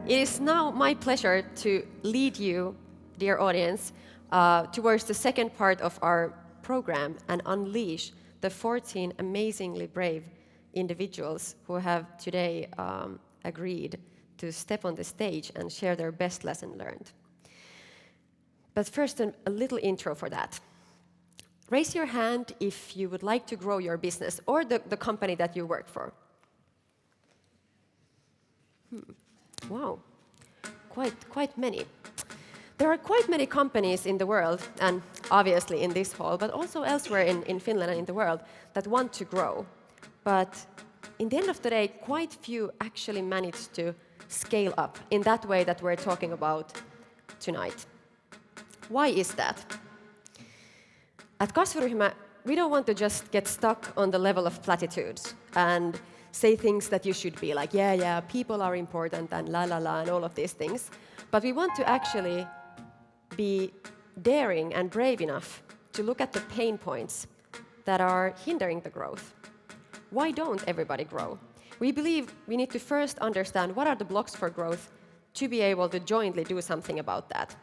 It is now my pleasure to lead you, dear audience, towards the second part of our program and unleash the 14 amazingly brave individuals who have today agreed to step on the stage and share their best lesson learned. But first, a little intro for that. Raise your hand if you would like to grow your business or the company that you work for. Wow, quite many. There are quite many companies in the world, and obviously in this hall, but also elsewhere in Finland and in the world, that want to grow. But in the end of the day, quite few actually manage to scale up in that way that we're talking about tonight. Why is that? At Kasvuryhmä, we don't want to just get stuck on the level of platitudes and say things that you should be like, yeah, people are important and la and all of these things. But we want to actually be daring and brave enough to look at the pain points that are hindering the growth. Why don't everybody grow? We believe we need to first understand what are the blocks for growth to be able to jointly do something about that.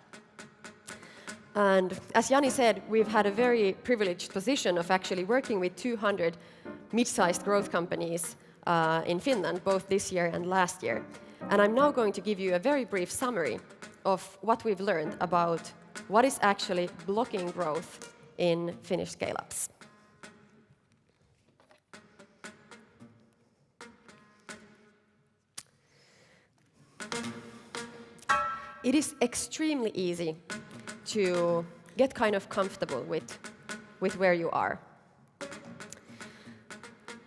And as Jani said, we've had a very privileged position of actually working with 200 mid-sized growth companies in Finland, both this year and last year. And I'm now going to give you a very brief summary of what we've learned about what is actually blocking growth in Finnish scale-ups. It is extremely easy to get kind of comfortable with where you are.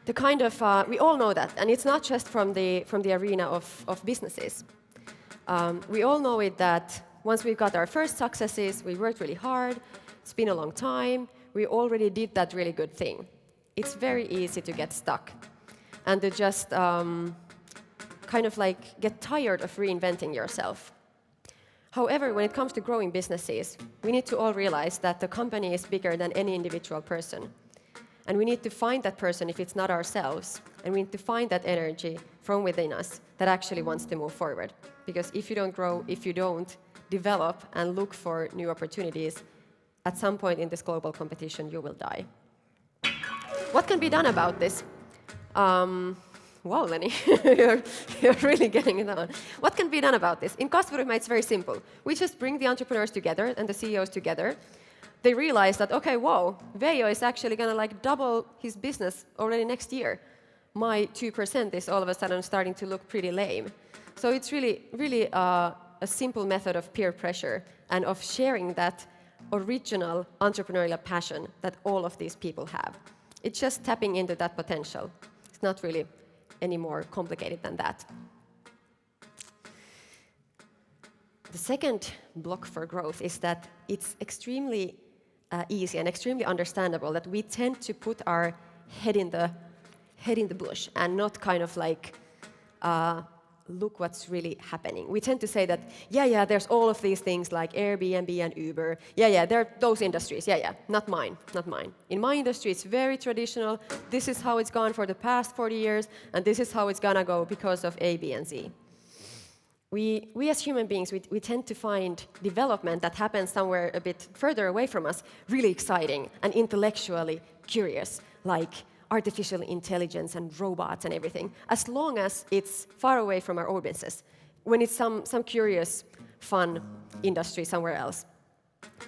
The kind of we all know that, and it's not just from the arena of businesses. We all know it that once we've got our first successes, we worked really hard. It's been a long time. We already did that really good thing. It's very easy to get stuck and to just kind of like get tired of reinventing yourself. However, when it comes to growing businesses, we need to all realize that the company is bigger than any individual person. And we need to find that person if it's not ourselves. And we need to find that energy from within us that actually wants to move forward. Because if you don't grow, if you don't develop and look for new opportunities, at some point in this global competition, you will die. What can be done about this? Wow, Lenny, you're really getting it on. What can be done about this? In Kasvuryhmä, it's very simple. We just bring the entrepreneurs together and the CEOs together. They realize that, okay, whoa, Veijo is actually going to like double his business already next year. My 2% is all of a sudden starting to look pretty lame. So it's really a simple method of peer pressure and of sharing that original entrepreneurial passion that all of these people have. It's just tapping into that potential. It's not really any more complicated than that. The second block for growth is that it's extremely easy and extremely understandable that we tend to put our head in the bush and not kind of like look what's really happening. We tend to say that, yeah, there's all of these things like Airbnb and Uber. Yeah, there are those industries. Yeah, not mine. In my industry, it's very traditional. This is how it's gone for the past 40 years, and this is how it's gonna go because of A, B, and Z. We as human beings, we tend to find development that happens somewhere a bit further away from us really exciting and intellectually curious, like artificial intelligence and robots and everything, as long as it's far away from our own business, when it's some curious, fun industry somewhere else.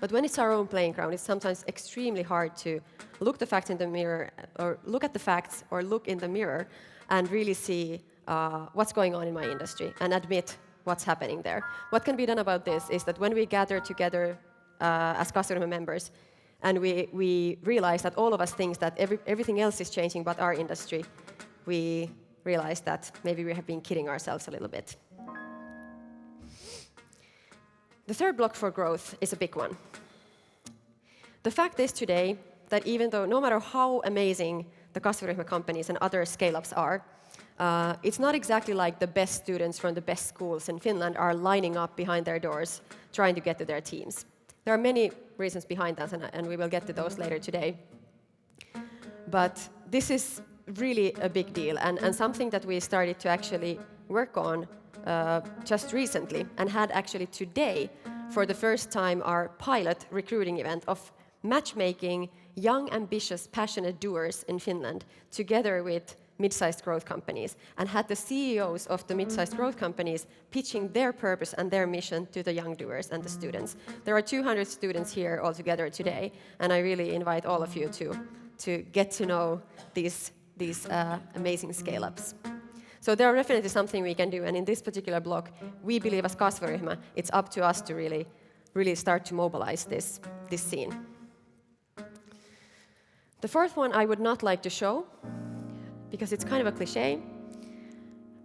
But when it's our own playing ground, it's sometimes extremely hard to look the facts in the mirror, or look at the facts, or look in the mirror and really see what's going on in my industry and admit what's happening there. What can be done about this is that when we gather together as Kasvuryhmä members, and we realize that all of us think that everything else is changing but our industry, we realize that maybe we have been kidding ourselves a little bit. The third block for growth is a big one. The fact is today that even though no matter how amazing the Kasvuryhmä companies and other scale-ups are, it's not exactly like the best students from the best schools in Finland are lining up behind their doors trying to get to their teams. There are many reasons behind that, and we will get to those later today. But this is really a big deal, and something that we started to actually work on just recently, and had actually today, for the first time, our pilot recruiting event of matchmaking young, ambitious, passionate doers in Finland together with mid-sized growth companies, and had the CEOs of the mid-sized growth companies pitching their purpose and their mission to the young doers and the students. There are 200 students here altogether today, and I really invite all of you to get to know these amazing scale-ups. So there are definitely something we can do, and in this particular block, we believe as Kasvuryhmä, it's up to us to really start to mobilize this scene. The fourth one I would not like to show, because it's kind of a cliche,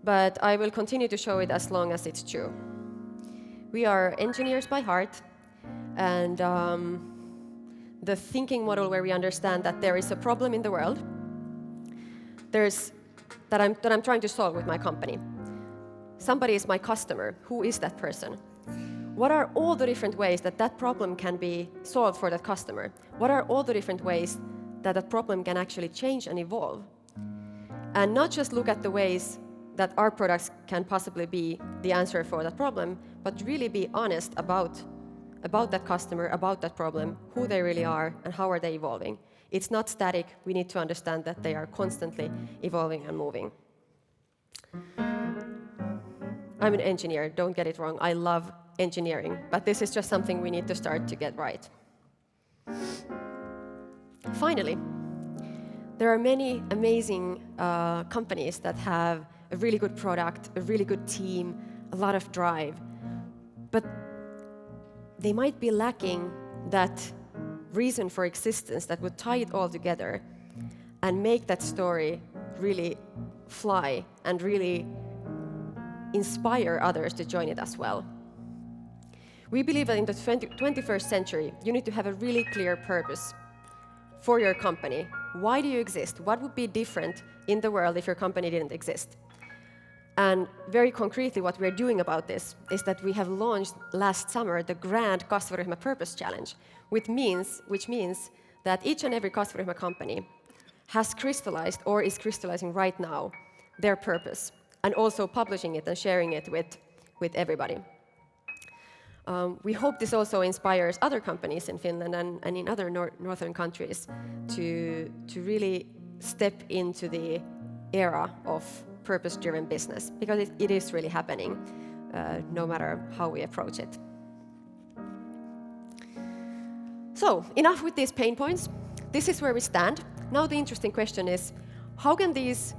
but I will continue to show it as long as it's true. We are engineers by heart, and the thinking model where we understand that there is a problem in the world that I'm trying to solve with my company. Somebody is my customer. Who is that person? What are all the different ways that that problem can be solved for that customer? What are all the different ways that that problem can actually change and evolve? And not just look at the ways that our products can possibly be the answer for that problem, but really be honest about that customer, about that problem, who they really are, and how are they evolving. It's not static. We need to understand that they are constantly evolving and moving. I'm an engineer, don't get it wrong. I love engineering, but this is just something we need to start to get right. Finally, there are many amazing companies that have a really good product, a really good team, a lot of drive, but they might be lacking that reason for existence that would tie it all together and make that story really fly and really inspire others to join it as well. We believe that in the 21st century, you need to have a really clear purpose for your company. Why do you exist? What would be different in the world if your company didn't exist? And very concretely, what we're doing about this is that we have launched last summer the grand Kasvuryhmä Purpose Challenge, which means that each and every Kasvuryhmä company has crystallized or is crystallizing right now their purpose, and also publishing it and sharing it with everybody. We hope this also inspires other companies in Finland and in other northern countries to really step into the era of purpose-driven business, because it is really happening, no matter how we approach it. So, enough with these pain points. This is where we stand. Now the interesting question is, how can these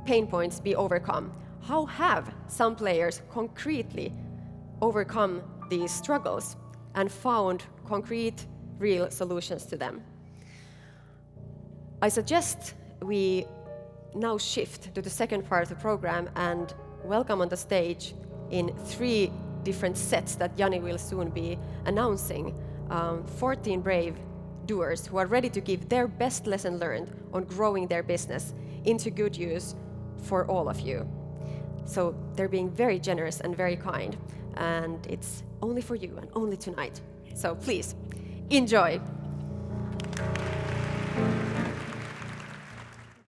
pain points be overcome? How have some players concretely overcome these struggles and found concrete, real solutions to them? I suggest we now shift to the second part of the program and welcome on the stage in 3 different sets that Jani will soon be announcing 14 brave doers who are ready to give their best lesson learned on growing their business into good use for all of you. So they're being very generous and very kind, and it's only for you and only tonight. So please, enjoy!